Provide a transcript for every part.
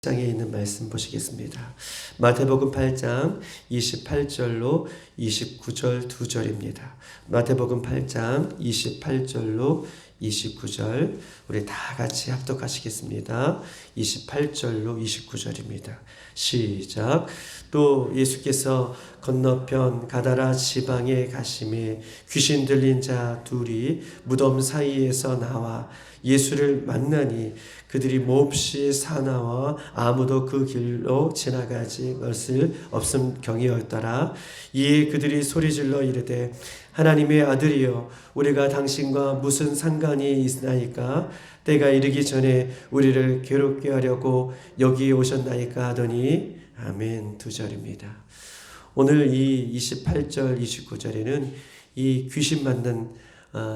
장에 있는 말씀 보시겠습니다. 마태복음 8장 28절로 29절 2절입니다. 마태복음 8장 28절로 29절 우리 다 같이 합독하시겠습니다. 28절로 29절입니다. 시작. 또 예수께서 건너편 가다라 지방에 가심에 귀신 들린 자 둘이 무덤 사이에서 나와 예수를 만나니 그들이 몹시 사나워 아무도 그 길로 지나가지 것을 없음 경이었더라. 이에 그들이 소리질러 이르되 하나님의 아들이여 우리가 당신과 무슨 상관이 있나이까? 때가 이르기 전에 우리를 괴롭게 하려고 여기 오셨나이까 하더니 아멘. 2절입니다. 오늘 이 28절 29절에는 이 귀신 만든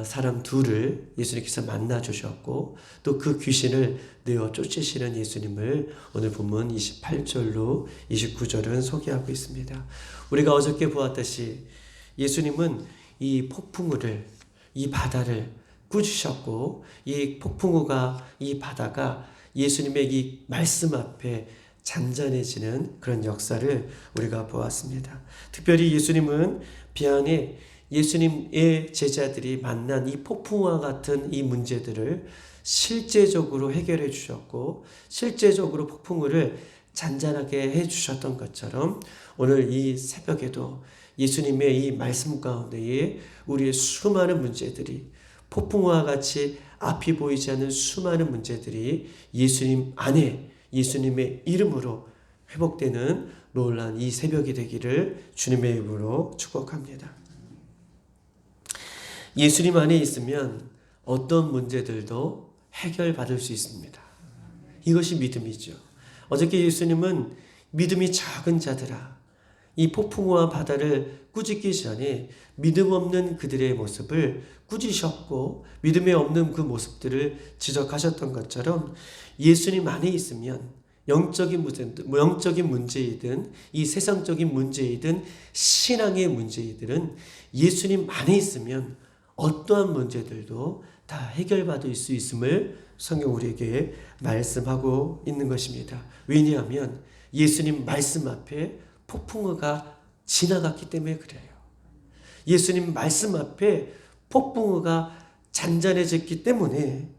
사람 둘을 예수님께서 만나 주셨고 또 그 귀신을 내어 쫓으시는 예수님을 오늘 본문 28절로 29절은 소개하고 있습니다. 우리가 어저께 보았듯이 예수님은 이 폭풍우를, 이 바다를 꾸짖으셨고 이 폭풍우가, 이 바다가 예수님의 이 말씀 앞에 잔잔해지는 그런 역사를 우리가 보았습니다. 특별히 예수님은 비안에 예수님의 제자들이 만난 이 폭풍우와 같은 이 문제들을 실제적으로 해결해 주셨고 실제적으로 폭풍우를 잔잔하게 해 주셨던 것처럼 오늘 이 새벽에도 예수님의 이 말씀 가운데에 우리의 수많은 문제들이 폭풍우와 같이 앞이 보이지 않는 수많은 문제들이 예수님 안에 예수님의 이름으로 회복되는 놀라운 이 새벽이 되기를 주님의 이름으로 축복합니다. 예수님 안에 있으면 어떤 문제들도 해결받을 수 있습니다. 이것이 믿음이죠. 어저께 예수님은 믿음이 작은 자들아, 이 폭풍우와 바다를 꾸짖기 전에 믿음 없는 그들의 모습을 꾸짖으셨고 믿음에 없는 그 모습들을 지적하셨던 것처럼 예수님 안에 있으면 영적인 문제이든 이 세상적인 문제이든 신앙의 문제이든 예수님 안에 있으면 어떠한 문제들도 다 해결받을 수 있음을 성경 우리에게 말씀하고 있는 것입니다. 왜냐하면 예수님 말씀 앞에 폭풍우가 지나갔기 때문에 그래요. 예수님 말씀 앞에 폭풍우가 잔잔해졌기 때문에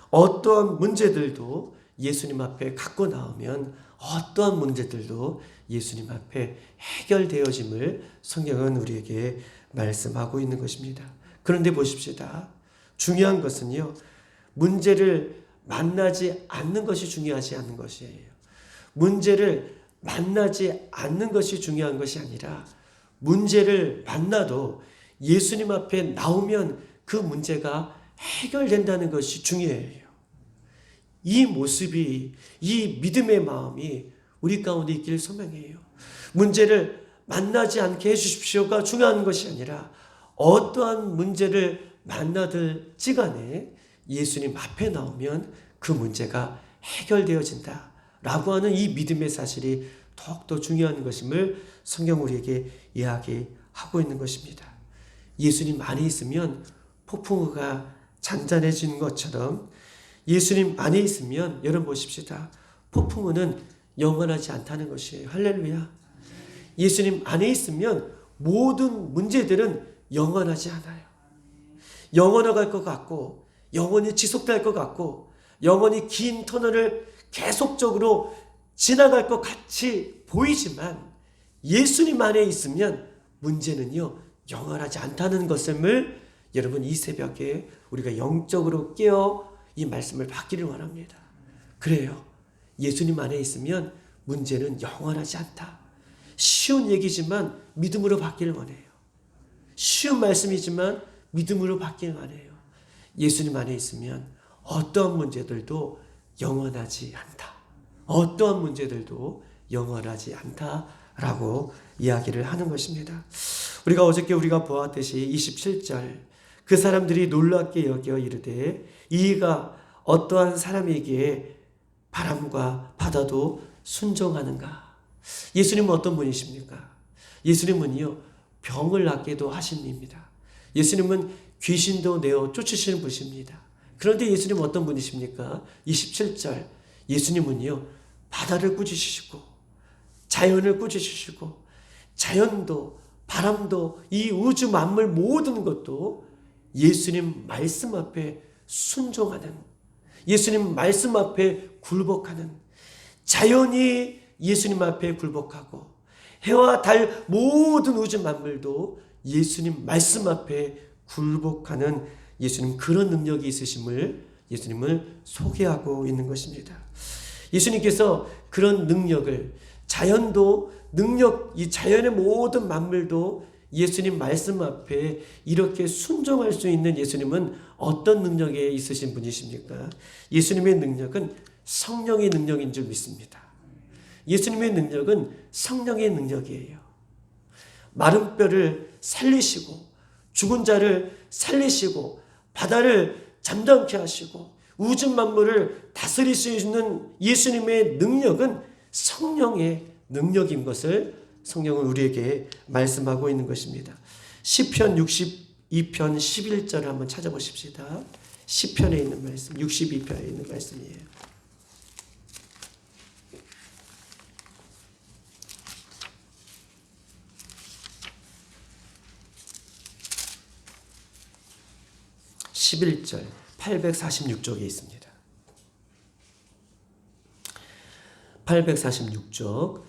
어떠한 문제들도 예수님 앞에 갖고 나오면 어떠한 문제들도 예수님 앞에 해결되어짐을 성경은 우리에게 말씀하고 있는 것입니다. 그런데 보십시다. 중요한 것은요. 문제를 만나지 않는 것이 중요하지 않는 것이에요. 문제를 만나지 않는 것이 중요한 것이 아니라 문제를 만나도 예수님 앞에 나오면 그 문제가 해결된다는 것이 중요해요. 이 모습이, 이 믿음의 마음이 우리 가운데 있기를 소망해요. 문제를 만나지 않게 해주십시오가 중요한 것이 아니라 어떠한 문제를 만나들지 간에 예수님 앞에 나오면 그 문제가 해결되어진다 라고 하는 이 믿음의 사실이 더욱더 중요한 것임을 성경 우리에게 이야기하고 있는 것입니다. 예수님 안에 있으면 폭풍우가 잔잔해지는 것처럼 예수님 안에 있으면 여러분 보십시다. 폭풍우는 영원하지 않다는 것이에요. 할렐루야. 예수님 안에 있으면 모든 문제들은 영원하지 않아요. 영원할 것 같고 영원히 지속될 것 같고 영원히 긴 터널을 계속적으로 지나갈 것 같이 보이지만 예수님 안에 있으면 문제는요 영원하지 않다는 것을 여러분 이 새벽에 우리가 영적으로 깨어 이 말씀을 받기를 원합니다. 그래요. 예수님 안에 있으면 문제는 영원하지 않다. 쉬운 얘기지만 믿음으로 받기를 원해요. 쉬운 말씀이지만 믿음으로 받기를 원해요. 예수님 안에 있으면 어떠한 문제들도 영원하지 않다. 어떠한 문제들도 영원하지 않다라고 이야기를 하는 것입니다. 어저께 우리가 보았듯이 27절 그 사람들이 놀랍게 여겨 이르되 이가 어떠한 사람에게 바람과 바다도 순종하는가. 예수님은 어떤 분이십니까? 예수님은요 병을 낫게도 하신 입니다. 예수님은 귀신도 내어 쫓으시는 분이십니다. 그런데 예수님은 어떤 분이십니까? 27절 예수님은요 바다를 꾸짖으시고 자연을 꾸짖으시고 자연도 바람도 이 우주 만물 모든 것도 예수님 말씀 앞에 순종하는, 예수님 말씀 앞에 굴복하는, 자연이 예수님 앞에 굴복하고 해와 달 모든 우주 만물도 예수님 말씀 앞에 굴복하는 예수님 그런 능력이 있으심을 예수님을 소개하고 있는 것입니다. 예수님께서 그런 능력을, 자연도 능력, 이 자연의 모든 만물도 예수님 말씀 앞에 이렇게 순종할 수 있는 예수님은 어떤 능력에 있으신 분이십니까? 예수님의 능력은 성령의 능력인 줄 믿습니다. 예수님의 능력은 성령의 능력이에요. 마른 뼈를 살리시고 죽은 자를 살리시고 바다를 잠잠케 하시고 우주 만물을 다스릴 수 있는 예수님의 능력은 성령의 능력인 것을 성령은 우리에게 말씀하고 있는 것입니다. 시편 62편 11절을 한번 찾아보십시다. 시편에 있는 말씀, 62편에 있는 말씀이에요. (11절) 846쪽에 있습니다. 846쪽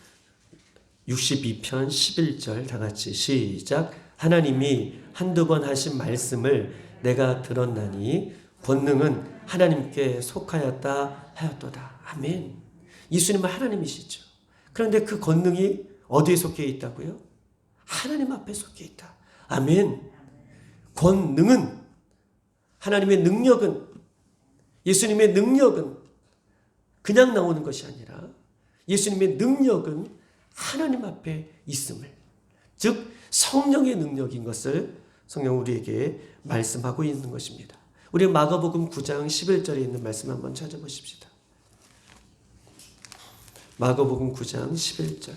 62편 11절 다 같이 시작. 하나님이 한두 번 하신 말씀을 내가 들었나니 권능은 하나님께 속하였다 하였도다. 아멘. 예수님은 하나님이시죠. 그런데 그 권능이 어디에 속해 있다고요? 하나님 앞에 속해 있다. 아멘. 권능은, 하나님의 능력은, 예수님의 능력은 그냥 나오는 것이 아니라 예수님의 능력은 하나님 앞에 있음을, 즉 성령의 능력인 것을 성령 우리에게 말씀하고 있는 것입니다. 우리 마가복음 9장 11절에 있는 말씀 한번 찾아보십시다. 마가복음 9장 11절.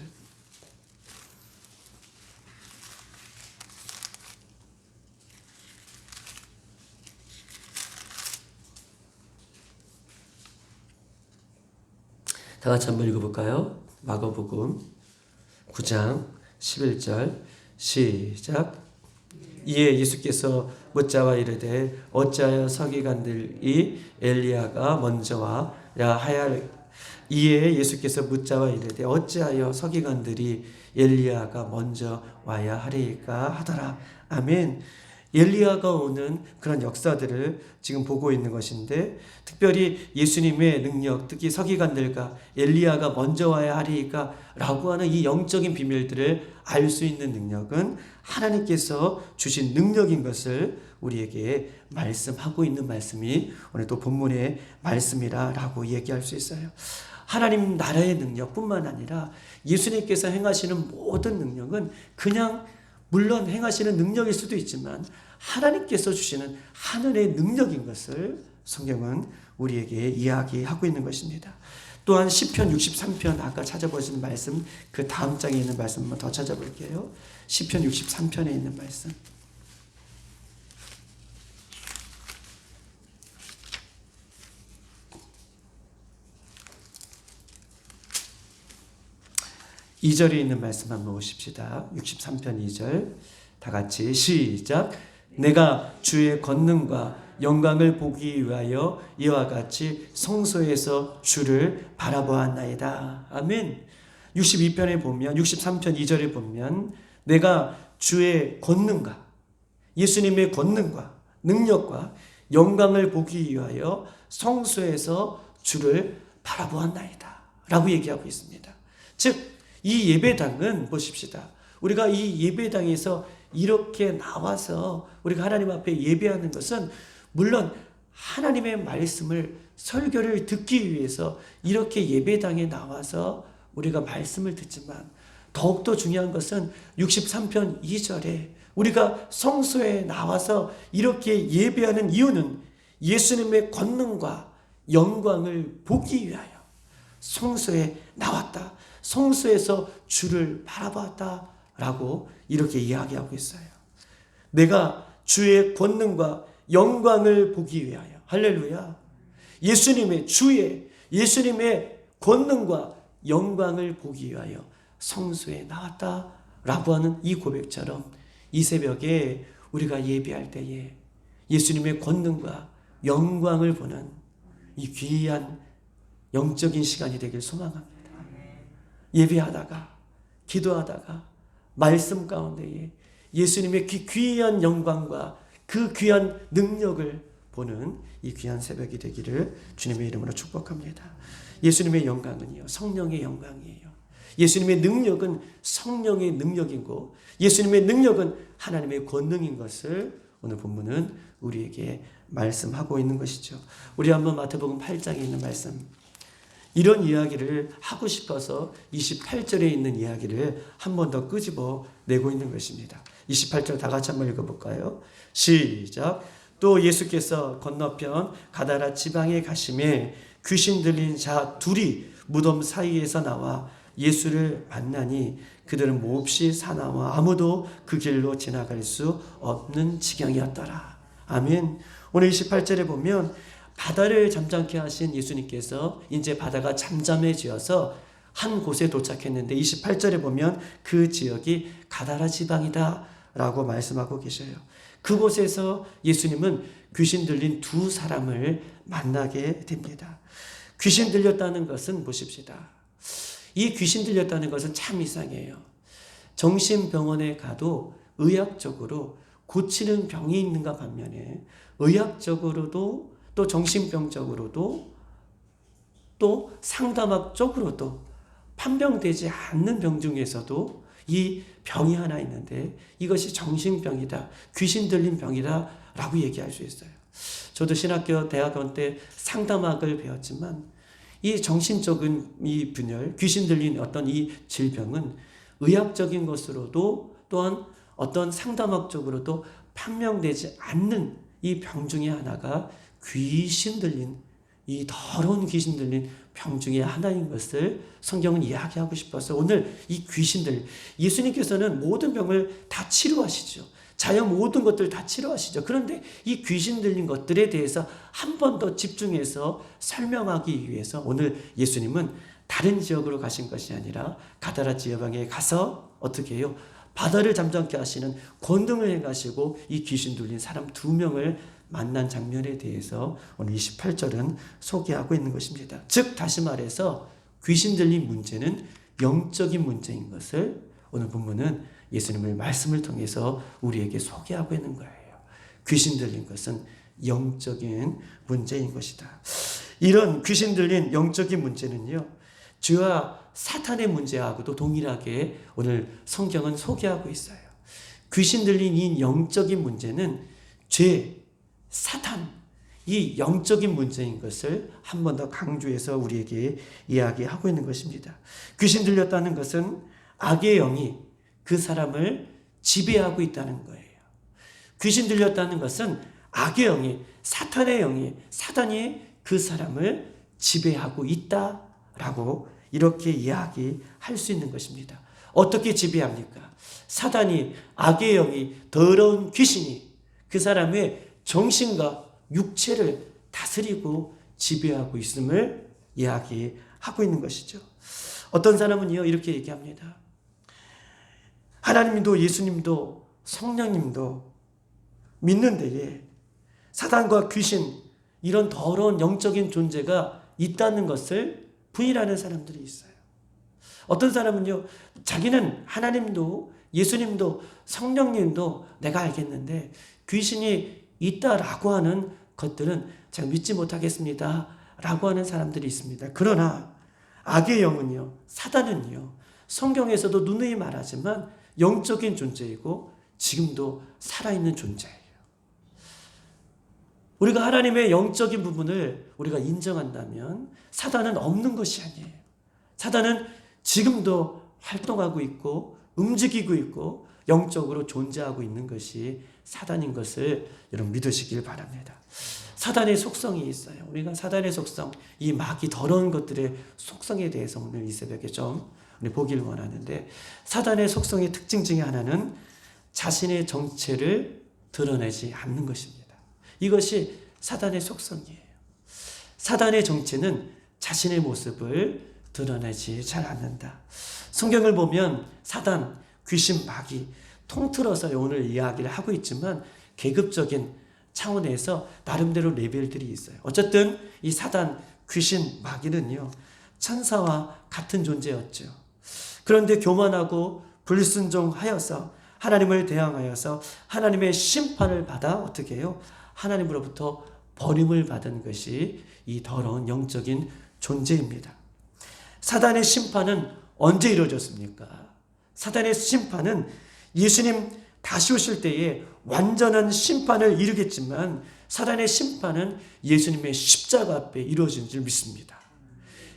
다 같이 한번 읽어볼까요? 마가복음 9장 11절 시작. 이에 예수께서 묻자와 이르되 어찌하여 서기관들이 엘리야가 먼저 와야 하야. 이에 예수께서 묻자와 이르되 어찌하여 서기관들이 엘리야가 먼저 와야 하리까 하더라. 아멘. 엘리야가 오는 그런 역사들을 지금 보고 있는 것인데, 특별히 예수님의 능력, 특히 서기관들과 엘리야가 먼저 와야 하리까 라고 하는 이 영적인 비밀들을 알 수 있는 능력은 하나님께서 주신 능력인 것을 우리에게 말씀하고 있는 말씀이 오늘 또 본문의 말씀이라고 얘기할 수 있어요. 하나님 나라의 능력뿐만 아니라 예수님께서 행하시는 모든 능력은 그냥 물론 행하시는 능력일 수도 있지만 하나님께서 주시는 하늘의 능력인 것을 성경은 우리에게 이야기하고 있는 것입니다. 또한 시편 63편 아까 찾아보신 말씀, 그 다음 장에 있는 말씀 한번 더 찾아볼게요. 시편 63편에 있는 말씀. (2절에) 있는 말씀 한번 보십시다. 63편 2절 다 같이 시작. 내가 주의 권능과 영광을 보기 위하여 이와 같이 성소에서 주를 바라보았나이다. 아멘. 62편에 보면, 63편 2절에 보면 내가 주의 권능과 예수님의 권능과 능력과 영광을 보기 위하여 성소에서 주를 바라보았나이다 라고 얘기하고 있습니다. 즉 이 예배당은 보십시다. 우리가 이 예배당에서 이렇게 나와서 우리가 하나님 앞에 예배하는 것은 물론 하나님의 말씀을, 설교를 듣기 위해서 이렇게 예배당에 나와서 우리가 말씀을 듣지만, 더욱더 중요한 것은 63편 2절에 우리가 성소에 나와서 이렇게 예배하는 이유는 예수님의 권능과 영광을 보기 위하여 성소에 나왔다, 성소에서 주를 바라봤다 라고 이렇게 이야기하고 있어요. 내가 주의 권능과 영광을 보기 위하여, 할렐루야, 예수님의 권능과 영광을 보기 위하여 성소에 나왔다라고 하는 이 고백처럼 이 새벽에 우리가 예배할 때에 예수님의 권능과 영광을 보는 이 귀한 영적인 시간이 되길 소망합니다. 예배하다가 기도하다가 말씀 가운데에 예수님의 귀한 영광과 그 귀한 능력을 보는 이 귀한 새벽이 되기를 주님의 이름으로 축복합니다. 예수님의 영광은요, 성령의 영광이에요. 예수님의 능력은 성령의 능력이고 예수님의 능력은 하나님의 권능인 것을 오늘 본문은 우리에게 말씀하고 있는 것이죠. 우리 한번 마태복음 8장에 있는 말씀, 이런 이야기를 하고 싶어서 28절에 있는 이야기를 한 번 더 끄집어 내고 있는 것입니다. 28절 다 같이 한번 읽어볼까요? 시작. 또 예수께서 건너편 가다라 지방에 가심에 귀신 들린 자 둘이 무덤 사이에서 나와 예수를 만나니 그들은 몹시 사나워 아무도 그 길로 지나갈 수 없는 지경이었더라. 아멘. 오늘 28절에 보면 바다를 잠잠케 하신 예수님께서 이제 바다가 잠잠해지어서 한 곳에 도착했는데 28절에 보면 그 지역이 가다라 지방이다 라고 말씀하고 계셔요. 그곳에서 예수님은 귀신 들린 두 사람을 만나게 됩니다. 귀신 들렸다는 것은 보십시다. 이 귀신 들렸다는 것은 참 이상해요. 정신병원에 가도 의학적으로 고치는 병이 있는가 반면에 의학적으로도 또 정신병적으로도 또 상담학적으로도 판명되지 않는 병 중에서도 이 병이 하나 있는데 이것이 정신병이다, 귀신 들린 병이다 라고 얘기할 수 있어요. 저도 신학교 대학원 때 상담학을 배웠지만 이 정신적인 이 분열, 귀신 들린 어떤 이 질병은 의학적인 것으로도 또한 어떤 상담학적으로도 판명되지 않는 이 병 중에 하나가 귀신 들린, 이 더러운 귀신 들린 병 중에 하나인 것을 성경은 이야기하고 싶어서 오늘 이 귀신들, 예수님께서는 모든 병을 다 치료하시죠. 자연 모든 것들 다 치료하시죠. 그런데 이 귀신 들린 것들에 대해서 한 번 더 집중해서 설명하기 위해서 오늘 예수님은 다른 지역으로 가신 것이 아니라 가다라 지방에 가서 어떻게 해요? 바다를 잠잠케 하시는 권능을 행하시고 이 귀신 들린 사람 두 명을 만난 장면에 대해서 오늘 28절은 소개하고 있는 것입니다. 즉 다시 말해서 귀신 들린 문제는 영적인 문제인 것을 오늘 본문은 예수님의 말씀을 통해서 우리에게 소개하고 있는 거예요. 귀신 들린 것은 영적인 문제인 것이다. 이런 귀신 들린 영적인 문제는요, 죄와 사탄의 문제하고도 동일하게 오늘 성경은 소개하고 있어요. 귀신 들린 이 영적인 문제는 죄, 사탄, 이 영적인 문제인 것을 한 번 더 강조해서 우리에게 이야기하고 있는 것입니다. 귀신 들렸다는 것은 악의 영이 그 사람을 지배하고 있다는 거예요. 귀신 들렸다는 것은 악의 영이, 사탄의 영이, 사단이 그 사람을 지배하고 있다라고 이렇게 이야기할 수 있는 것입니다. 어떻게 지배합니까? 사단이, 악의 영이, 더러운 귀신이 그 사람의 정신과 육체를 다스리고 지배하고 있음을 이야기하고 있는 것이죠. 어떤 사람은요 이렇게 얘기합니다. 하나님도 예수님도 성령님도 믿는 데에 사단과 귀신, 이런 더러운 영적인 존재가 있다는 것을 부인하는 사람들이 있어요. 어떤 사람은요, 자기는 하나님도 예수님도 성령님도 내가 알겠는데 귀신이 있다라고 하는 것들은 제가 믿지 못하겠습니다 라고 하는 사람들이 있습니다. 그러나 악의 영은요, 사단은요, 성경에서도 누누이 말하지만 영적인 존재이고 지금도 살아있는 존재예요. 우리가 하나님의 영적인 부분을 우리가 인정한다면 사단은 없는 것이 아니에요. 사단은 지금도 활동하고 있고 움직이고 있고 영적으로 존재하고 있는 것이 사단인 것을 여러분 믿으시길 바랍니다. 사단의 속성이 있어요. 우리가 사단의 속성, 이 마귀 더러운 것들의 속성에 대해서 오늘 이 새벽에 좀 보길 원하는데, 사단의 속성의 특징 중에 하나는 자신의 정체를 드러내지 않는 것입니다. 이것이 사단의 속성이에요. 사단의 정체는 자신의 모습을 드러내지 잘 않는다. 성경을 보면 사단, 귀신, 마귀 통틀어서 오늘 이야기를 하고 있지만 계급적인 차원에서 나름대로 레벨들이 있어요. 어쨌든 이 사단, 귀신, 마귀는요 천사와 같은 존재였죠. 그런데 교만하고 불순종하여서 하나님을 대항하여서 하나님의 심판을 받아 어떻게 해요? 하나님으로부터 버림을 받은 것이 이 더러운 영적인 존재입니다. 사단의 심판은 언제 이루어졌습니까? 사단의 심판은 예수님 다시 오실 때에 완전한 심판을 이루겠지만 사단의 심판은 예수님의 십자가 앞에 이루어진 줄 믿습니다.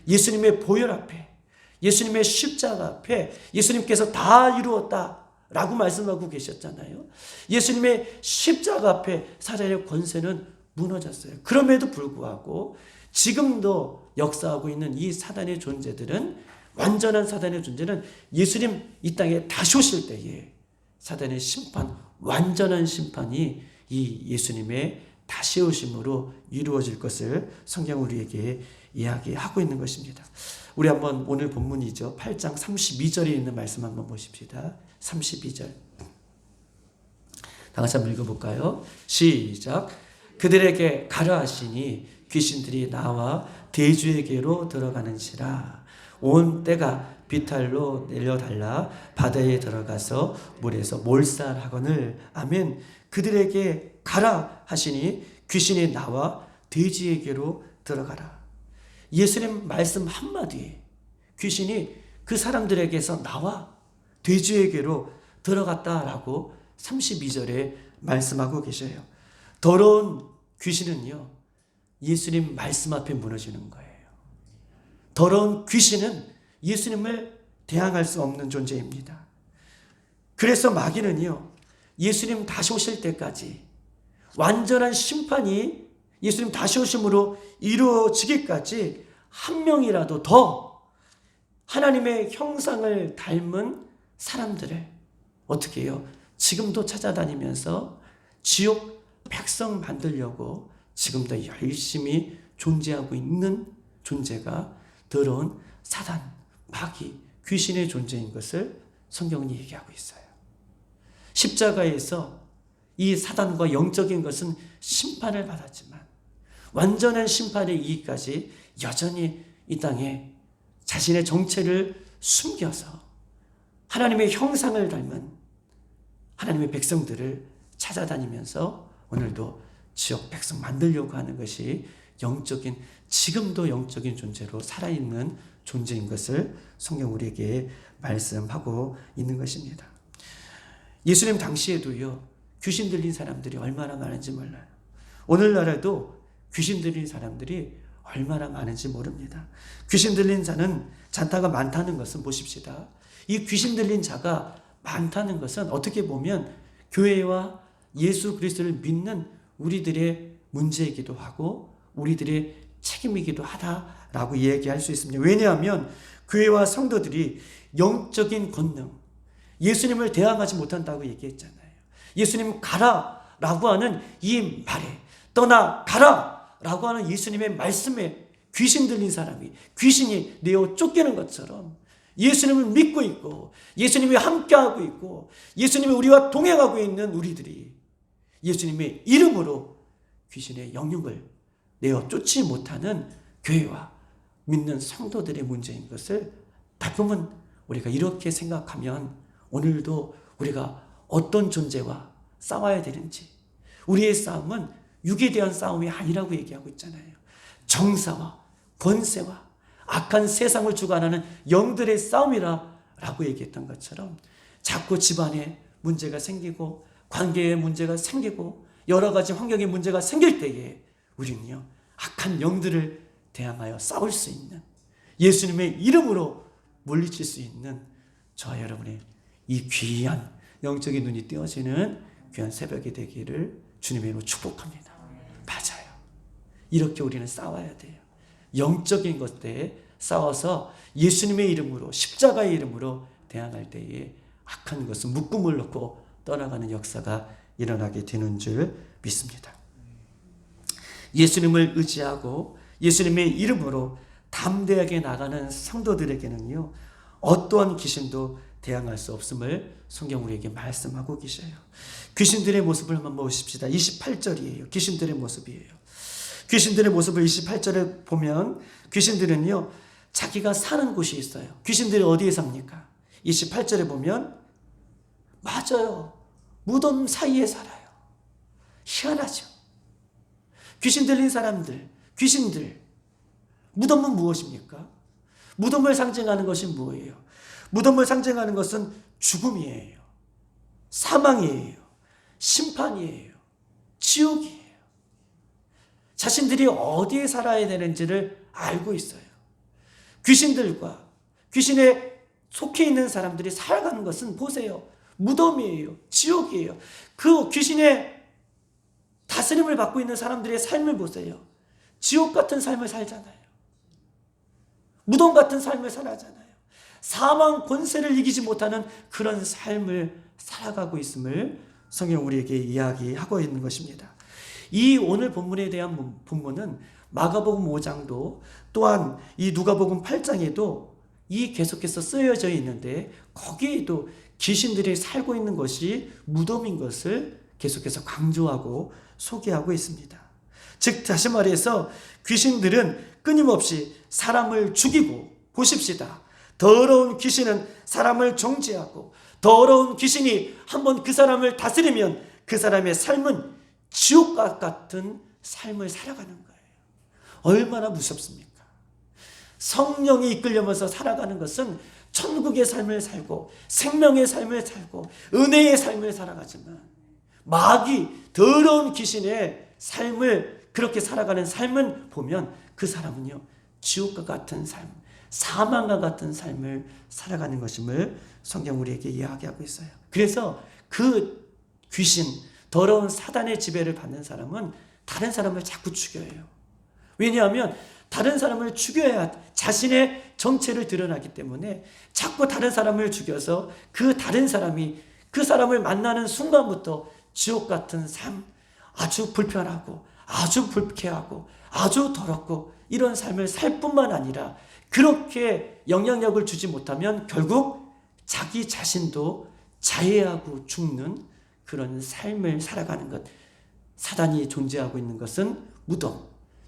예수님의 보혈 앞에, 예수님의 십자가 앞에 예수님께서 다 이루었다라고 말씀하고 계셨잖아요. 예수님의 십자가 앞에 사단의 권세는 무너졌어요. 그럼에도 불구하고 지금도 역사하고 있는 이 사단의 존재들은, 완전한 사단의 존재는 예수님 이 땅에 다시 오실 때에 사단의 심판, 완전한 심판이 이 예수님의 다시 오심으로 이루어질 것을 성경 우리에게 이야기하고 있는 것입니다. 우리 한번 오늘 본문이죠. 8장 32절에 있는 말씀 한번 보십시다. 32절. 다 같이 한번 읽어볼까요? 시작. 그들에게 가라 하시니 귀신들이 나와 대주에게로 들어가는지라. 온 때가 비탈로 내려달라 바다에 들어가서 물에서 몰살하거늘. 아멘. 그들에게 가라 하시니 귀신이 나와 돼지에게로 들어가라. 예수님 말씀 한마디에 귀신이 그 사람들에게서 나와 돼지에게로 들어갔다라고 32절에 말씀하고 계셔요. 더러운 귀신은요 예수님 말씀 앞에 무너지는 거예요. 더러운 귀신은 예수님을 대항할 수 없는 존재입니다. 그래서 마귀는요 예수님 다시 오실 때까지 완전한 심판이 예수님 다시 오심으로 이루어지기까지 한 명이라도 더 하나님의 형상을 닮은 사람들을 어떻게 해요? 지금도 찾아다니면서 지옥 백성 만들려고 지금도 열심히 존재하고 있는 존재가 더러운 사단, 마귀, 귀신의 존재인 것을 성경은 얘기하고 있어요. 십자가에서 이 사단과 영적인 것은 심판을 받았지만 완전한 심판에 이기까지 여전히 이 땅에 자신의 정체를 숨겨서 하나님의 형상을 닮은 하나님의 백성들을 찾아다니면서 오늘도 지옥 백성 만들려고 하는 것이 영적인, 지금도 영적인 존재로 살아있는 존재인 것을 성경 우리에게 말씀하고 있는 것입니다. 예수님 당시에도요 귀신 들린 사람들이 얼마나 많은지 몰라요. 오늘날에도 귀신 들린 사람들이 얼마나 많은지 모릅니다. 귀신 들린 자는 잔타가 많다는 것은 보십시다. 이 귀신 들린 자가 많다는 것은 어떻게 보면 교회와 예수 그리스도를 믿는 우리들의 문제이기도 하고 우리들의 책임이기도 하다라고 얘기할 수 있습니다. 왜냐하면 교회와 성도들이 영적인 권능, 예수님을 대항하지 못한다고 얘기했잖아요. 예수님 가라라고 하는 이 말에, 떠나가라라고 하는 예수님의 말씀에 귀신 들린 사람이 귀신이 내어 쫓기는 것처럼 예수님을 믿고 있고 예수님이 함께하고 있고 예수님이 우리와 동행하고 있는 우리들이 예수님의 이름으로 귀신의 영역을 내어 쫓지 못하는 교회와 믿는 성도들의 문제인 것을 가끔은 우리가 이렇게 생각하면 오늘도 우리가 어떤 존재와 싸워야 되는지, 우리의 싸움은 육에 대한 싸움이 아니라고 얘기하고 있잖아요. 정사와 권세와 악한 세상을 주관하는 영들의 싸움이라고 얘기했던 것처럼 자꾸 집안에 문제가 생기고 관계에 문제가 생기고 여러 가지 환경에 문제가 생길 때에 우리는요 악한 영들을 대항하여 싸울 수 있는, 예수님의 이름으로 물리칠 수 있는 저와 여러분의 이 귀한 영적인 눈이 띄어지는 귀한 새벽이 되기를 주님의 이름으로 축복합니다. 맞아요. 이렇게 우리는 싸워야 돼요. 영적인 것에 싸워서 예수님의 이름으로, 십자가의 이름으로 대항할 때에 악한 것은 묶음을 놓고 떠나가는 역사가 일어나게 되는 줄 믿습니다. 예수님을 의지하고 예수님의 이름으로 담대하게 나가는 성도들에게는요, 어떠한 귀신도 대항할 수 없음을 성경 우리에게 말씀하고 계셔요. 귀신들의 모습을 한번 보십시다. 28절이에요. 귀신들의 모습이에요. 귀신들의 모습을 28절에 보면 귀신들은요, 자기가 사는 곳이 있어요. 귀신들이 어디에 삽니까? 28절에 보면 맞아요. 무덤 사이에 살아요. 희한하죠. 귀신 들린 사람들, 귀신들. 무덤은 무엇입니까? 무덤을 상징하는 것이 뭐예요? 무덤을 상징하는 것은 죽음이에요. 사망이에요. 심판이에요. 지옥이에요. 자신들이 어디에 살아야 되는지를 알고 있어요. 귀신들과 귀신에 속해 있는 사람들이 살아가는 것은 보세요. 무덤이에요. 지옥이에요. 그 귀신의 다스림을 받고 있는 사람들의 삶을 보세요. 지옥 같은 삶을 살잖아요. 무덤 같은 삶을 살아잖아요. 사망 권세를 이기지 못하는 그런 삶을 살아가고 있음을 성경 우리에게 이야기하고 있는 것입니다. 이 오늘 본문에 대한 본문은 마가복음 5장도 또한 이 누가복음 8장에도 이 계속해서 쓰여져 있는데 거기에도 귀신들이 살고 있는 것이 무덤인 것을 계속해서 강조하고 소개하고 있습니다. 즉 다시 말해서 귀신들은 끊임없이 사람을 죽이고, 보십시다. 더러운 귀신은 사람을 정죄하고, 더러운 귀신이 한번 그 사람을 다스리면 그 사람의 삶은 지옥과 같은 삶을 살아가는 거예요. 얼마나 무섭습니까? 성령이 이끌려면서 살아가는 것은 천국의 삶을 살고 생명의 삶을 살고 은혜의 삶을 살아가지만, 마귀, 더러운 귀신의 삶을 그렇게 살아가는 삶은 보면 그 사람은요, 지옥과 같은 삶, 사망과 같은 삶을 살아가는 것임을 성경 우리에게 이야기하고 있어요. 그래서 그 귀신, 더러운 사단의 지배를 받는 사람은 다른 사람을 자꾸 죽여요. 왜냐하면 다른 사람을 죽여야 자신의 정체를 드러나기 때문에 자꾸 다른 사람을 죽여서 그 다른 사람이 그 사람을 만나는 순간부터 지옥 같은 삶, 아주 불편하고 아주 불쾌하고 아주 더럽고 이런 삶을 살 뿐만 아니라 그렇게 영향력을 주지 못하면 결국 자기 자신도 자해하고 죽는 그런 삶을 살아가는 것. 사단이 존재하고 있는 것은 무덤,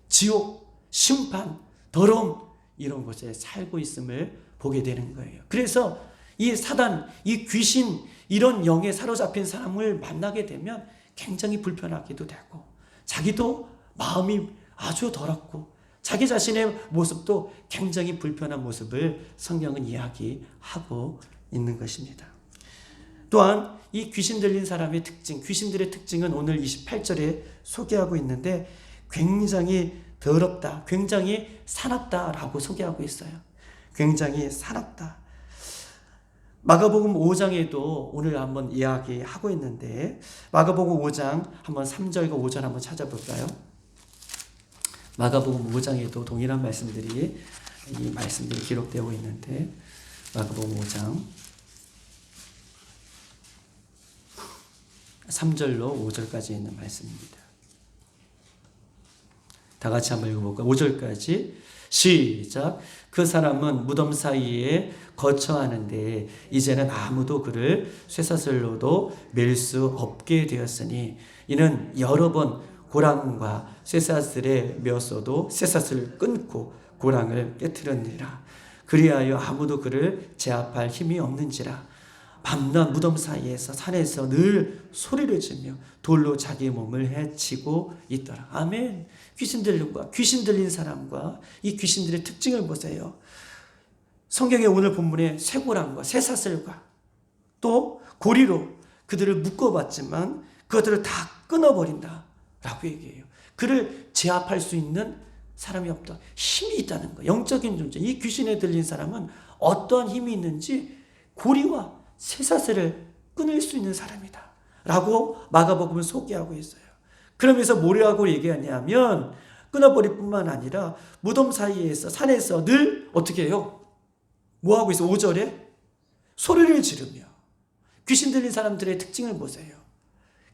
지옥, 심판, 더러움 이런 곳에 살고 있음을 보게 되는 거예요. 그래서 이 사단, 이 귀신 이런 영에 사로잡힌 사람을 만나게 되면 굉장히 불편하기도 되고 자기도 마음이 아주 더럽고 자기 자신의 모습도 굉장히 불편한 모습을 성경은 이야기하고 있는 것입니다. 또한 이 귀신 들린 사람의 특징, 귀신들의 특징은 오늘 28절에 소개하고 있는데 굉장히 더럽다, 굉장히 사납다라고 소개하고 있어요. 굉장히 사납다. 마가복음 5장에도 오늘 한번 이야기하고 있는데 마가복음 5장 한번 3절과 5절 한번 찾아볼까요? 마가복음 5장에도 동일한 말씀들이 기록되고 있는데 마가복음 5장 3절로 5절까지 있는 말씀입니다. 다 같이 한번 읽어볼까요? 5절까지 시작. 그 사람은 무덤 사이에 거처하는데 이제는 아무도 그를 쇠사슬로도 맬 수 없게 되었으니 이는 여러 번 고랑과 쇠사슬에 메었어도 쇠사슬을 끊고 고랑을 깨트렸느니라. 그리하여 아무도 그를 제압할 힘이 없는지라. 밤낮 무덤 사이에서 산에서 늘 소리를 지며 돌로 자기 몸을 해치고 있더라. 아멘. 귀신 들린 사람과 이 귀신들의 특징을 보세요. 성경의 오늘 본문에 쇠고랑과 쇠사슬과 또 고리로 그들을 묶어봤지만 그것들을 다 끊어버린다 라고 얘기해요. 그를 제압할 수 있는 사람이 없다. 힘이 있다는 거예요. 영적인 존재. 이 귀신에 들린 사람은 어떠한 힘이 있는지 고리와 쇠사슬을 끊을 수 있는 사람이다 라고 마가복음은 소개하고 있어요. 그러면서 뭐라고 얘기하냐면 끊어버릴 뿐만 아니라 무덤 사이에서 산에서 늘 어떻게 해요? 뭐하고 있어? 5절에 소리를 지르며. 귀신 들린 사람들의 특징을 보세요.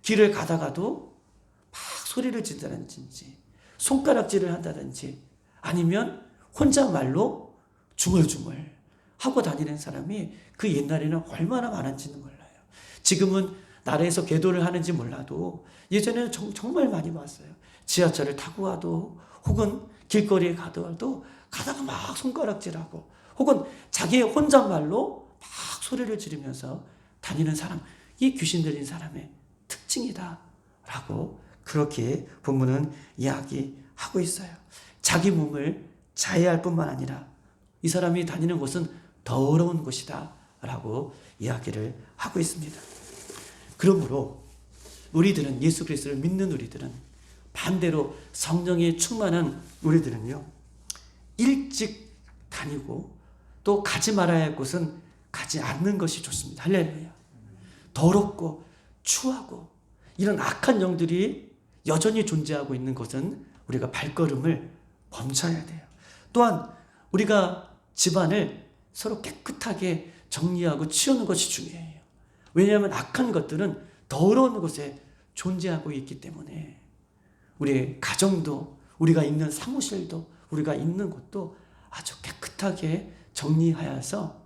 길을 가다가도 막 소리를 지른다든지 손가락질을 한다든지 아니면 혼자말로 중얼중얼 하고 다니는 사람이 그 옛날에는 얼마나 많은지는 몰라요. 지금은 나라에서 계도를 하는지 몰라도 예전에는 정말 많이 봤어요. 지하철을 타고 가도 혹은 길거리에 가더라도 가다가 막 손가락질하고 혹은 자기의 혼잣말로 막 소리를 지르면서 다니는 사람, 이 귀신 들린 사람의 특징이다 라고 그렇게 본문은 이야기하고 있어요. 자기 몸을 자해할 뿐만 아니라 이 사람이 다니는 곳은 더러운 곳이다 라고 이야기를 하고 있습니다. 그러므로 우리들은, 예수 그리스도를 믿는 우리들은, 반대로 성령에 충만한 우리들은요, 일찍 다니고 또 가지 말아야 할 곳은 가지 않는 것이 좋습니다. 할렐루야. 더럽고 추하고 이런 악한 영들이 여전히 존재하고 있는 것은 우리가 발걸음을 멈춰야 돼요. 또한 우리가 집안을 서로 깨끗하게 정리하고 치우는 것이 중요해요. 왜냐하면 악한 것들은 더러운 곳에 존재하고 있기 때문에 우리의 가정도, 우리가 있는 사무실도, 우리가 있는 곳도 아주 깨끗하게 정리하여서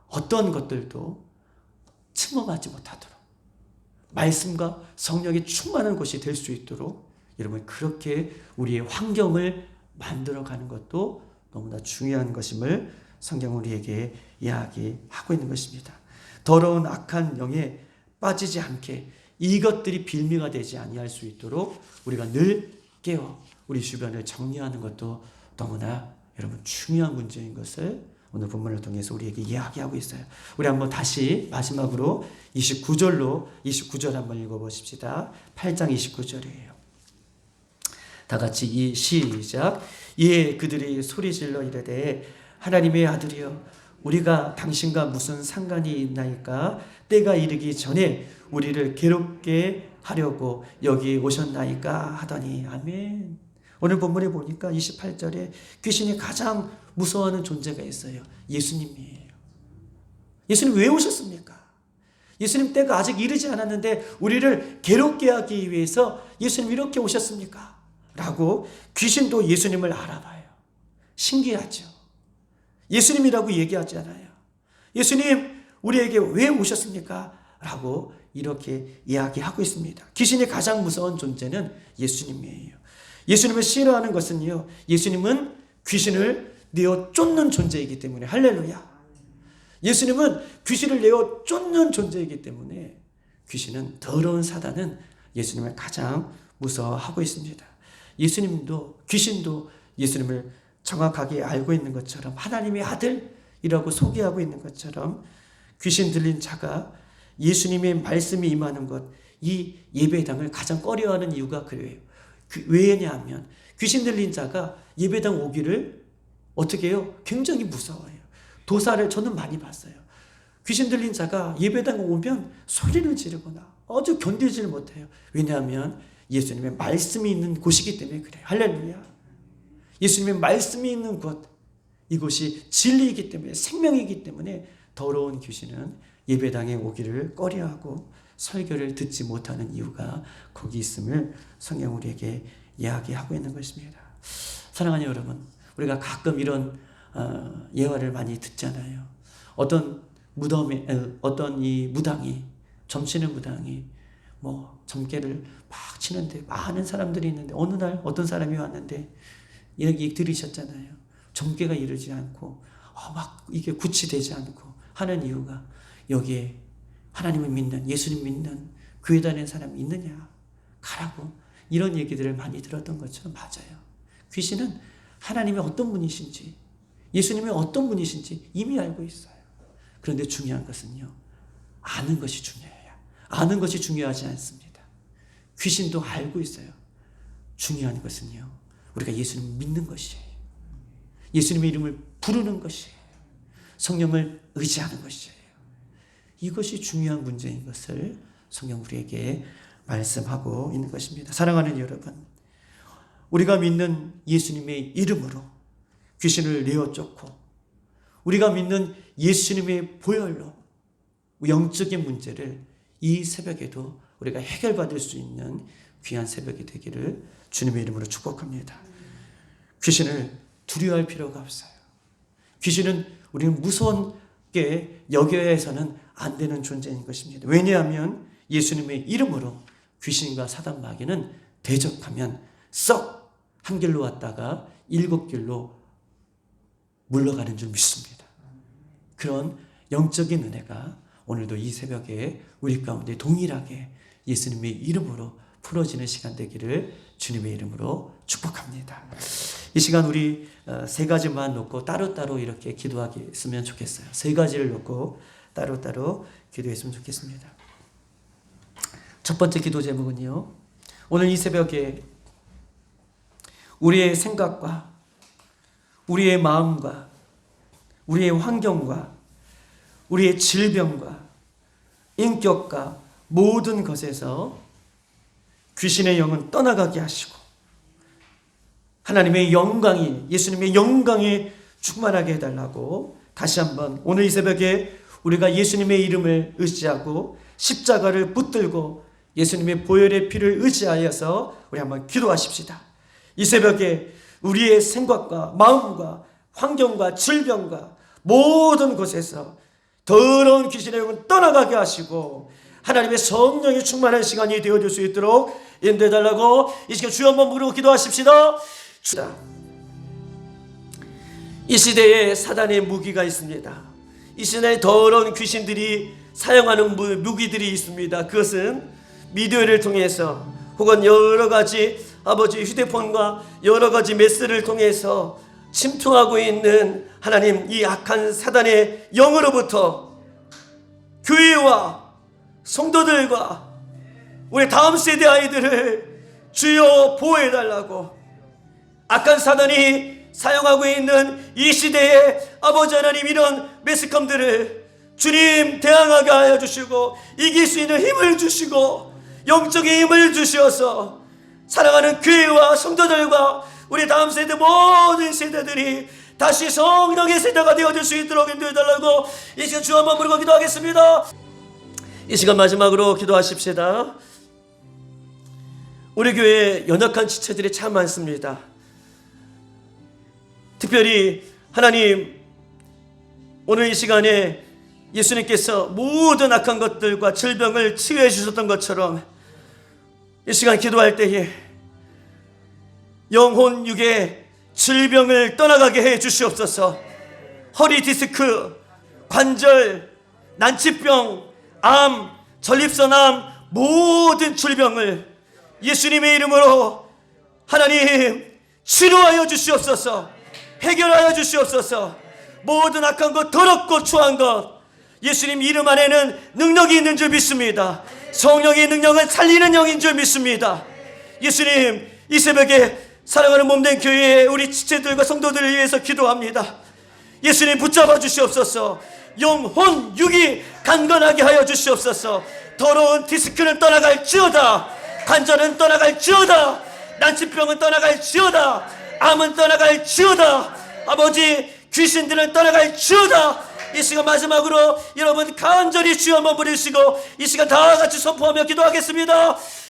어떤 것들도 침범하지 못하도록, 말씀과 성령이 충만한 곳이 될 수 있도록 여러분 그렇게 우리의 환경을 만들어가는 것도 너무나 중요한 것임을 성경은 우리에게 이야기하고 있는 것입니다. 더러운 악한 영에 빠지지 않게 이것들이 빌미가 되지 아니할 수 있도록 우리가 늘 깨어 우리 주변을 정리하는 것도 너무나 여러분 중요한 문제인 것을 오늘 본문을 통해서 우리에게 이야기하고 있어요. 우리 한번 다시 마지막으로 29절 한번 읽어보십시다. 8장 29절이에요. 다 같이 시작. 이에 그들이 소리질러 이르되 하나님의 아들이여 우리가 당신과 무슨 상관이 있나이까? 때가 이르기 전에 우리를 괴롭게 하려고 여기 오셨나이까? 하더니 아멘. 오늘 본문에 보니까 28절에 귀신이 가장 무서워하는 존재가 있어요. 예수님이에요. 예수님 왜 오셨습니까? 예수님 때가 아직 이르지 않았는데 우리를 괴롭게 하기 위해서 예수님 이렇게 오셨습니까? 라고 귀신도 예수님을 알아봐요. 신기하죠. 예수님이라고 얘기하지 않아요. 예수님 우리에게 왜 오셨습니까? 라고 이렇게 이야기하고 있습니다. 귀신이 가장 무서운 존재는 예수님이에요. 예수님을 싫어하는 것은요, 예수님은 귀신을 내어 쫓는 존재이기 때문에, 할렐루야. 예수님은 귀신을 내어 쫓는 존재이기 때문에 귀신은, 더러운 사단은 예수님을 가장 무서워하고 있습니다. 예수님도, 귀신도 예수님을 정확하게 알고 있는 것처럼, 하나님의 아들이라고 소개하고 있는 것처럼 귀신 들린 자가 예수님의 말씀이 임하는 것, 이 예배당을 가장 꺼려하는 이유가 그래요. 왜냐하면 귀신 들린 자가 예배당 오기를 어떻게 해요? 굉장히 무서워해요. 도사를 저는 많이 봤어요. 귀신 들린 자가 예배당 오면 소리를 지르거나 아주 견디지를 못해요. 왜냐하면 예수님의 말씀이 있는 곳이기 때문에 그래요. 할렐루야. 예수님의 말씀이 있는 곳, 이곳이 진리이기 때문에, 생명이기 때문에 더러운 귀신은 예배당에 오기를 꺼려하고 설교를 듣지 못하는 이유가 거기 있음을 성경 우리에게 이야기하고 있는 것입니다. 사랑하는 여러분, 우리가 가끔 이런 예화를 많이 듣잖아요. 어떤 무덤에, 어떤 이 무당이, 점치는 무당이 점괘를 막 치는데 많은 사람들이 있는데 어느 날 어떤 사람이 왔는데 이야기 들으셨잖아요. 점괘가 이르지 않고 막 이게 구치되지 않고 하는 이유가 여기에 하나님을 믿는, 예수님 믿는 교회 다니는 사람이 있느냐? 가라고 이런 얘기들을 많이 들었던 것처럼 맞아요. 귀신은 하나님이 어떤 분이신지, 예수님이 어떤 분이신지 이미 알고 있어요. 그런데 중요한 것은요, 아는 것이 중요해요. 아는 것이 중요하지 않습니다. 귀신도 알고 있어요. 중요한 것은요, 우리가 예수님을 믿는 것이에요. 예수님의 이름을 부르는 것이에요. 성령을 의지하는 것이에요. 이것이 중요한 문제인 것을 성경 우리에게 말씀하고 있는 것입니다. 사랑하는 여러분, 우리가 믿는 예수님의 이름으로 귀신을 내어 쫓고 우리가 믿는 예수님의 보혈로 영적인 문제를 이 새벽에도 우리가 해결받을 수 있는 귀한 새벽이 되기를 주님의 이름으로 축복합니다. 귀신을 두려워할 필요가 없어요. 귀신은 우리는 무섭게 여겨야 해서는 안 되는 존재인 것입니다. 왜냐하면 예수님의 이름으로 귀신과 사단 마귀는 대적하면 썩 한 길로 왔다가 7길로 물러가는 줄 믿습니다. 그런 영적인 은혜가 오늘도 이 새벽에 우리 가운데 동일하게 예수님의 이름으로 풀어지는 시간 되기를 주님의 이름으로 축복합니다. 이 시간 우리 세 가지만 놓고 따로따로 이렇게 기도하겠으면 좋겠어요. 세 가지를 놓고 따로따로 기도했으면 좋겠습니다. 첫 번째 기도 제목은요, 오늘 이 새벽에 우리의 생각과 우리의 마음과 우리의 환경과 우리의 질병과 인격과 모든 것에서 귀신의 영은 떠나가게 하시고 하나님의 영광이, 예수님의 영광이 충만하게 해달라고 다시 한번 오늘 이 새벽에 우리가 예수님의 이름을 의지하고 십자가를 붙들고 예수님의 보혈의 피를 의지하여서 우리 한번 기도하십시다. 이 새벽에 우리의 생각과 마음과 환경과 질병과 모든 곳에서 더러운 귀신의 영은 떠나가게 하시고 하나님의 성령이 충만한 시간이 되어줄 수 있도록 인도해달라고 이 시간 주여 한번 부르고 기도하십시다. 이 시대에 사단의 무기가 있습니다. 이 시대에 더러운 귀신들이 사용하는 무기들이 있습니다. 그것은 미디어를 통해서 혹은 여러 가지 아버지 휴대폰과 여러 가지 메시지를 통해서 침투하고 있는 하나님 이 악한 사단의 영으로부터 교회와 성도들과 우리 다음 세대 아이들을 주여 보호해달라고 악한 사단이 사용하고 있는 이 시대에 아버지 하나님 이런 매스컴들을 주님 대항하게 하여 주시고 이길 수 있는 힘을 주시고 영적인 힘을 주시어서 사랑하는 교회와 성도들과 우리 다음 세대 모든 세대들이 다시 성령의 세대가 되어줄 수 있도록 인도해달라고 이 시간 주 한번 부르고 기도하겠습니다. 이 시간 마지막으로 기도하십시다. 우리 교회에 연약한 지체들이 참 많습니다. 특별히 하나님 오늘 이 시간에 예수님께서 모든 악한 것들과 질병을 치유해 주셨던 것처럼 이 시간 기도할 때에 영혼 육의 질병을 떠나가게 해 주시옵소서. 허리 디스크, 관절, 난치병, 암, 전립선암 모든 질병을 예수님의 이름으로 하나님 치료하여 주시옵소서. 해결하여 주시옵소서. 모든 악한 것, 더럽고 추한 것 예수님 이름 안에는 능력이 있는 줄 믿습니다. 성령의 능력은 살리는 영인 줄 믿습니다. 예수님 이 새벽에 사랑하는 몸된 교회의 우리 지체들과 성도들을 위해서 기도합니다. 예수님 붙잡아 주시옵소서. 영혼 육이 강건하게 하여 주시옵소서. 더러운 디스크는 떠나갈지어다. 관절은 떠나갈지어다. 난치병은 떠나갈지어다. 암은 떠나갈지어다. 아버지 귀신들은 떠나갈지어다. 이 시간 마지막으로 여러분 간절히 주여 한번 부르시고 이 시간 다 같이 선포하며 기도하겠습니다.